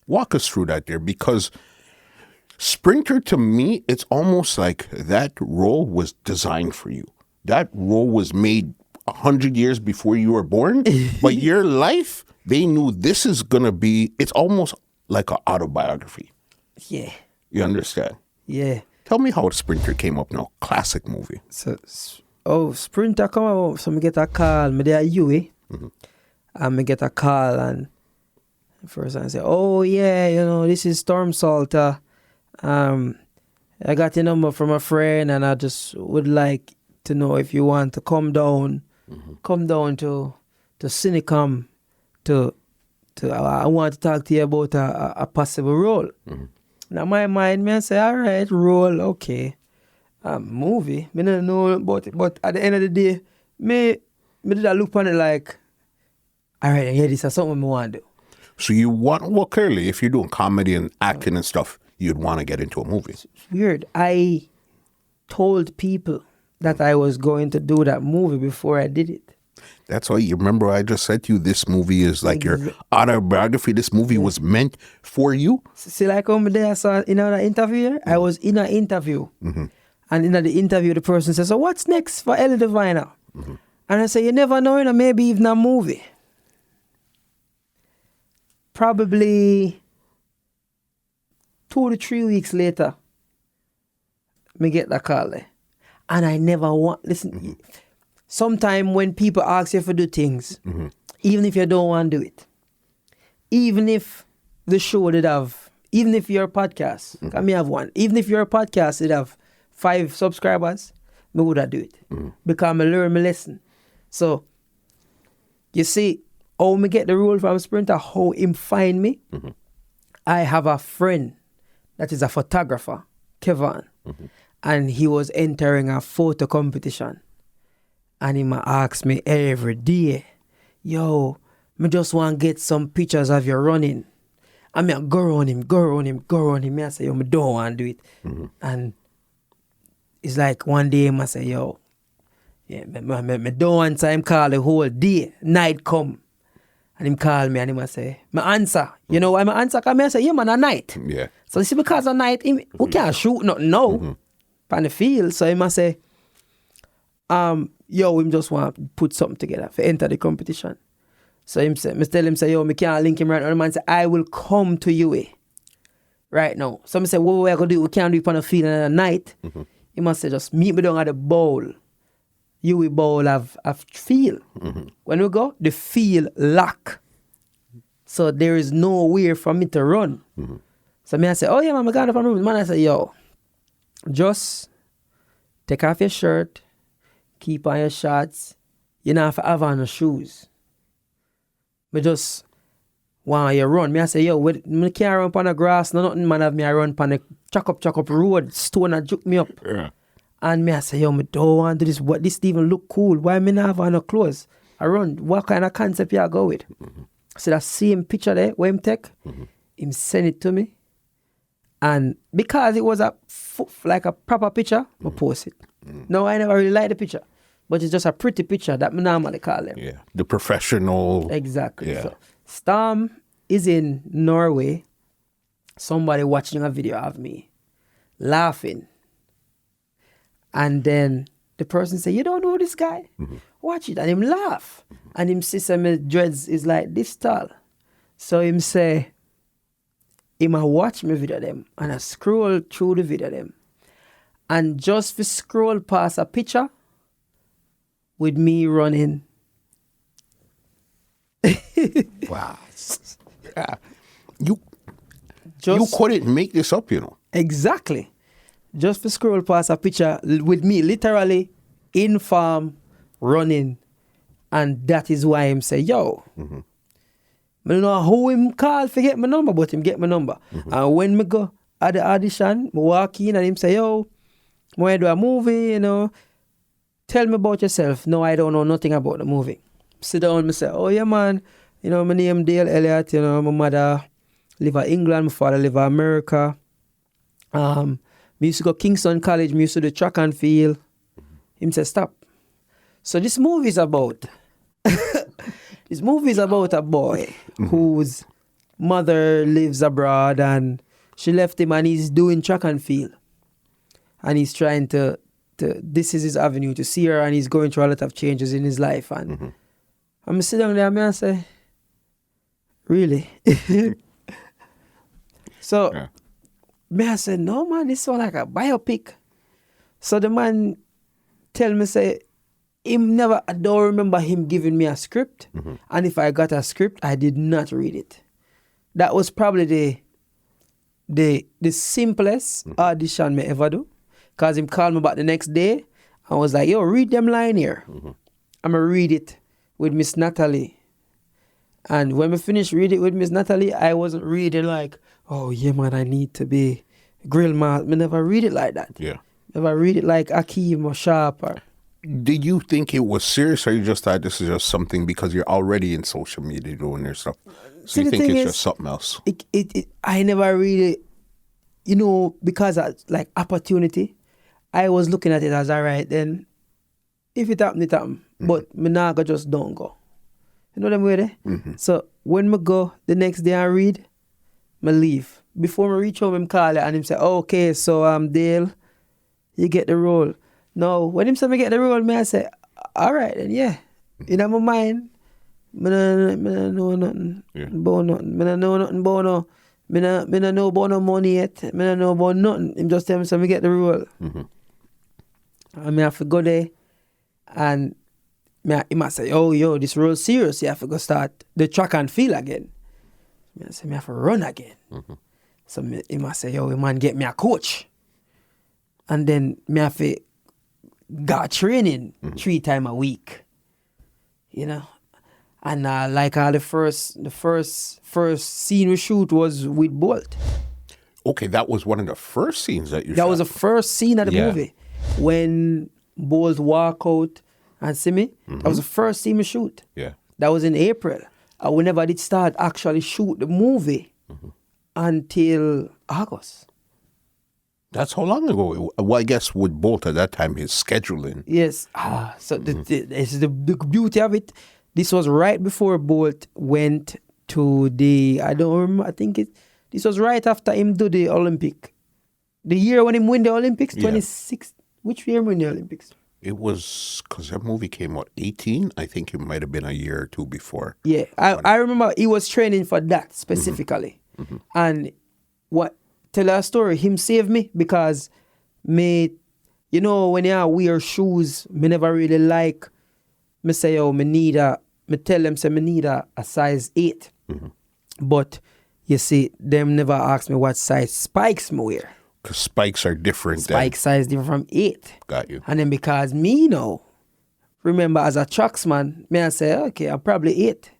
Walk us through that there, because Sprinter, to me, it's almost like that role was designed for you. That role was made 100 years before you were born, but your life, they knew this is going to be, it's almost like an autobiography. Yeah. You understand? Yeah. Tell me how Sprinter came up now. Classic movie. So, Sprinter come out, so me get a call, me there UA, and me get a call, and first I say, oh yeah, you know, this is Storm Salter. I got your number from a friend, and I just would like to know if you want to come down to Cinicom I want to talk to you about a possible role. Now my mind, me I say, all right, role, okay. Movie, me don't know about it, but at the end of the day, me did I look on it like, all right, yeah, this is something I want to do. So you want, well, clearly, if you're doing comedy and acting and stuff, you'd want to get into a movie. It's weird. I told people that I was going to do that movie before I did it. That's why, you remember I just said to you, this movie is like your autobiography. This movie was meant for you. See, like over there, I saw in an interview, I was in an interview. And in the interview, the person says, so what's next for Ellie Diviner? And I say, you never know, you know, maybe even a movie. Probably 2 to 3 weeks later, me get the call there. And I never want, listen, sometime when people ask you to do things, even if you don't want to do it, even if the show did have, even if you're a podcast, I may have one, even if you're a podcast, it have 5 subscribers, me would have do it. Because I learn my lesson. So, you see, how me get the role from Sprinter, how him find me. I have a friend that is a photographer, Kevin, and he was entering a photo competition. And he asked me every day, yo, me just want to get some pictures of you running. I mean, go on him. Me I say, yo, me don't want to do it. And it's like one day I say, yo, yeah, me don't want time call the whole day. Night come. And him call me and him say, me answer. You know why me answer? Because I say, yeah man, a night. Yeah. So see, because of night, we can't shoot nothing now. On the field. So him say, yo, him just want to put something together for enter the competition. So him say, me tell him, say, yo, me can't link him right now. The man say, I will come to you right now. So me say, what we are going to do? We can't do it on the field at night. He must say, just meet me down at the bowl. You bowl have field. When we go, the field lock. So there is nowhere for me to run. So me I say, oh yeah, man, I got it from room. Man, I say, yo, just take off your shirt, keep on your shorts. You don't have on the shoes. Me just want you run. Me I say, yo, me can't run on the grass, no nothing, man, have me I run on the chuck up road, stone and juke me up. Yeah. And me I say, yo, me don't want to do this. What, this even look cool. Why me not have on no clothes? I run. What kind of concept you go with? So that same picture there, where him take, him send it to me. And because it was like a proper picture, I post it. No, I never really like the picture. But it's just a pretty picture that me normally call them. Yeah. The professional. Exactly. Yeah. So Storm is in Norway. Somebody watching a video of me laughing. And then the person say, you don't know this guy? Watch it. And him laugh. And him see some dreads is like this tall. So him say, him a watch me video them. And I scroll through the video them. And just for scroll past a picture with me running. Wow. Yeah. You couldn't make this up, you know. Exactly. Just for scroll past a picture with me literally in farm running. And that is why him say, yo, I don't know who him call for get my number, but him get my number. And when me go at the audition, me walk in and him say, yo, I want to do a movie, you know. Tell me about yourself. No, I don't know nothing about the movie. Sit down and say, oh yeah man, you know, my name Dale Elliott, you know, my mother live in England, my father live in America. Me used to go Kingston College, me used to do track and field. Him say, stop. So this movie is about a boy who's mother lives abroad and she left him and he's doing track and field. And he's trying to this is his avenue to see her, and he's going through a lot of changes in his life. And I'm sitting down there and I say, really? So me I said, no man, this sound like a biopic. So the man tell me, say, I don't remember him giving me a script. And if I got a script, I did not read it. That was probably the simplest audition me ever do. Because him called me back the next day and was like, yo, read them line here. I'm going to read it with Miss Natalie. And when we finished reading it with Miss Natalie, I wasn't reading like, oh, yeah, man, I need to be grill master. I never read it like that. Yeah. Never read it like Akeem or Sharp. Did you think it was serious, or you just thought this is just something because you're already in social media doing your stuff? So you think it's just something else? I never really, because of like opportunity, I was looking at it as, all right, then if it happen, it happen. But me nah go just don't go. You know them way there? So when me go the next day I read, me leave. Before me reach home, him call it and him say, okay, so Dale, you get the role. No, when him say me get the role, me I say, all right, then yeah. In my mind, me no know nothing about nothing. Me no know nothing about no. Me no know about no money yet. Me no know about nothing. Him just tell me, so me get the role. And me have to go there and he might say, oh, yo, this role serious. You have to go start the track and field again. Me say, me have to run again. So he might say, yo, man, get me a coach. And then me have to go training 3 times a week. And like the first scene we shoot was with Bolt. Okay, that was one of the first scenes that you shot. That was the first scene of the movie. When Bolt walk out and see me, that was the first scene we shoot. Yeah. That was in April. We never did start actually shoot the movie until August. That's how long ago? Well, I guess with Bolt at that time, his scheduling. Yes. So this is the beauty of it. This was right before Bolt went to I don't remember, I think this was right after him do the Olympic. The year when him win the Olympics, 26. Which year win the Olympics? It was, because that movie came out 18. I think it might have been a year or two before. Yeah, I remember he was training for that specifically. And tell a story, him saved me because when you wear shoes, me never really like, me say, me tell them, say, me need a size 8. But, you see, them never ask me what size spikes me wear. Because spikes are different. Spike size different from 8. Got you. And then because me remember as a tracksman, me I say, okay, I'm probably 8.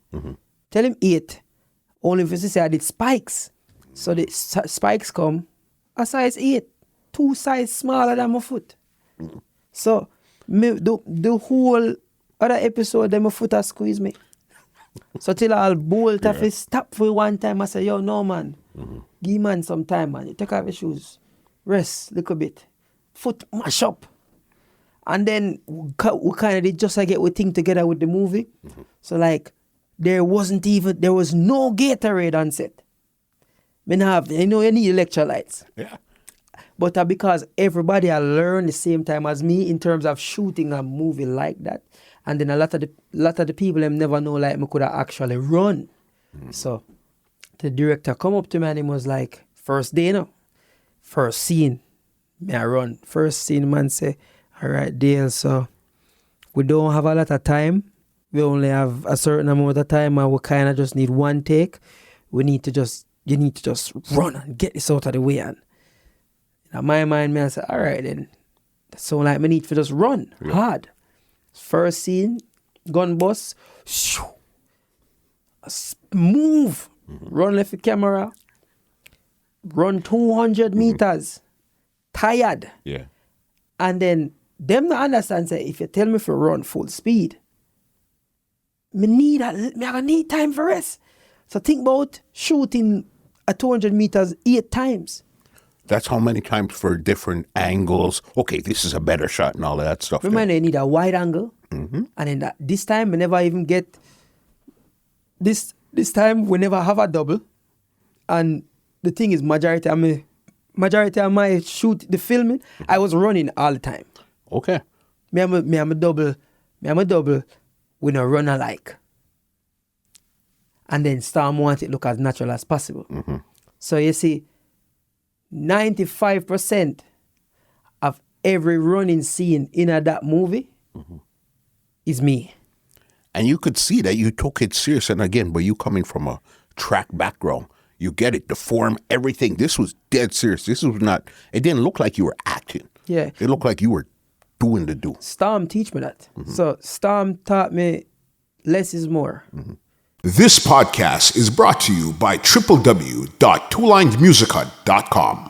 Tell him 8. Only if you say I did spikes. So the spikes come a size 8. 2 size smaller than my foot. So me, the whole other episode, then my foot has squeezed me. So till I'll bolt off his stop for one time, I say, yo, no man. Give man some time, man. You take off your shoes. Rest a little bit. Foot mash up. And then we kind of did just like get we thing together with the movie. So like there was no Gatorade on set. You need electrolytes. Yeah. But because everybody had learned the same time as me in terms of shooting a movie like that. And then a lot of the people them never know like me could have actually run. So the director come up to me and he was like, first day, first scene, me I run. First scene, man say, all right, Dale, so we don't have a lot of time. We only have a certain amount of time and we kind of just need one take. You need to just run and get this out of the way. And in my mind, me I say, all right then. That sound like me need to just run hard. First scene, gun bust, move, run left the camera, run 200 meters, tired. Yeah. And then them not understand say if you tell me to run full speed, I need time for rest. So think about shooting at 200 meters 8 times. That's how many times for different angles. Okay, this is a better shot and all of that stuff. Remember, you need a wide angle. And then this time, we never even get... This time, we never have a double. And the thing is, majority of my the filming, I was running all the time. Okay. Me I'm a double, we no run alike. And then Storm wants it look as natural as possible. So you see, 95% of every running scene in that movie is me. And you could see that you took it serious. And again, but you coming from a track background, you get it, the form, everything. This was dead serious. This was not, it didn't look like you were acting. Yeah. It looked like you were doing the do. Storm teach me that. So Storm taught me less is more. This podcast is brought to you by www.twolinesmusichut.com.